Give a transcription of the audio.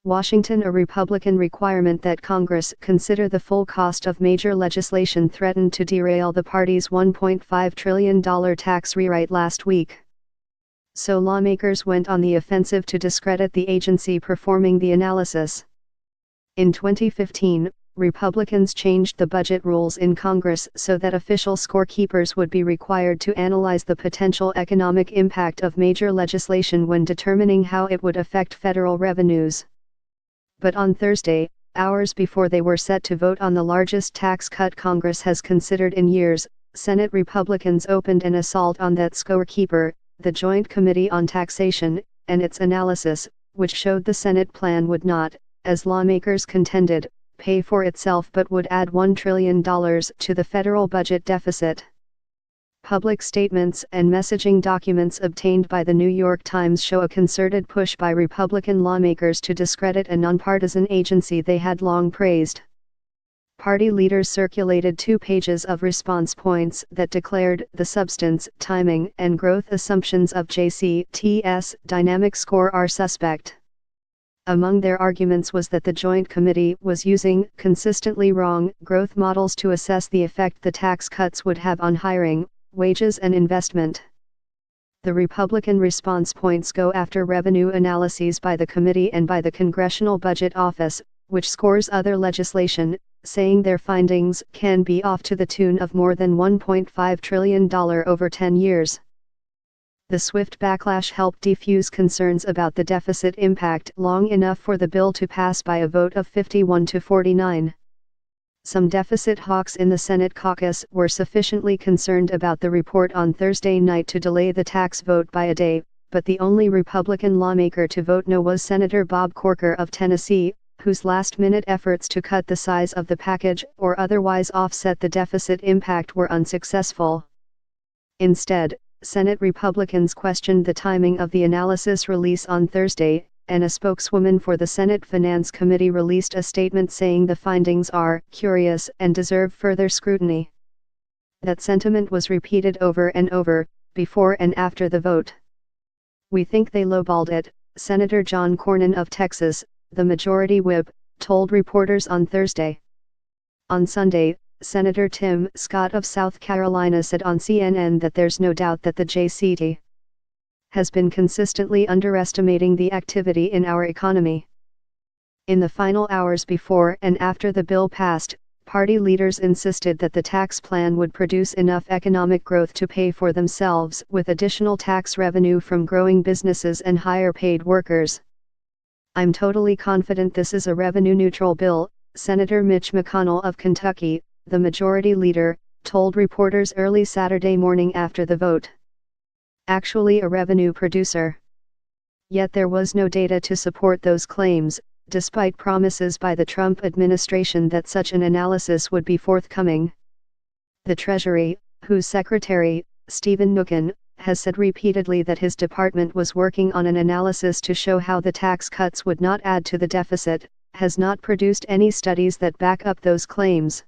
Washington. A Republican requirement that Congress consider the full cost of major legislation threatened to derail the party's $1.5 trillion tax rewrite last week. So lawmakers went on the offensive to discredit the agency performing the analysis. In 2015, Republicans changed the budget rules in Congress so that official scorekeepers would be required to analyze the potential economic impact of major legislation when determining how it would affect federal revenues. But on Thursday, hours before they were set to vote on the largest tax cut Congress has considered in years, Senate Republicans opened an assault on that scorekeeper, the Joint Committee on Taxation, and its analysis, which showed the Senate plan would not, as lawmakers contended, pay for itself but would add $1 trillion to the federal budget deficit. Public statements and messaging documents obtained by the New York Times show a concerted push by Republican lawmakers to discredit a nonpartisan agency they had long praised. Party leaders circulated 2 pages of response points that declared the substance, timing, and growth assumptions of JCT's dynamic score are suspect. Among their arguments was that the Joint Committee was using consistently wrong growth models to assess the effect the tax cuts would have on hiring, wages and investment. The Republican response points go after revenue analyses by the committee and by the Congressional Budget Office, which scores other legislation, saying their findings can be off to the tune of more than $1.5 trillion over 10 years. The swift backlash helped defuse concerns about the deficit impact long enough for the bill to pass by a vote of 51 to 49. Some deficit hawks in the Senate caucus were sufficiently concerned about the report on Thursday night to delay the tax vote by a day, but the only Republican lawmaker to vote no was Senator Bob Corker of Tennessee, whose last-minute efforts to cut the size of the package or otherwise offset the deficit impact were unsuccessful. Instead, Senate Republicans questioned the timing of the analysis release on Thursday, and a spokeswoman for the Senate Finance Committee released a statement saying the findings are curious and deserve further scrutiny. That sentiment was repeated over and over, before and after the vote. "We think they lowballed it," Senator John Cornyn of Texas, the majority whip, told reporters on Thursday. On Sunday, Senator Tim Scott of South Carolina said on CNN that there's no doubt that the JCT has been consistently underestimating the activity in our economy. In the final hours before and after the bill passed, party leaders insisted that the tax plan would produce enough economic growth to pay for themselves with additional tax revenue from growing businesses and higher-paid workers. "I'm totally confident this is a revenue-neutral bill," Senator Mitch McConnell of Kentucky, the majority leader, told reporters early Saturday morning after the vote. "Actually a revenue producer." Yet there was no data to support those claims, despite promises by the Trump administration that such an analysis would be forthcoming. The Treasury, whose Secretary, Stephen Mnuchin, has said repeatedly that his department was working on an analysis to show how the tax cuts would not add to the deficit, has not produced any studies that back up those claims.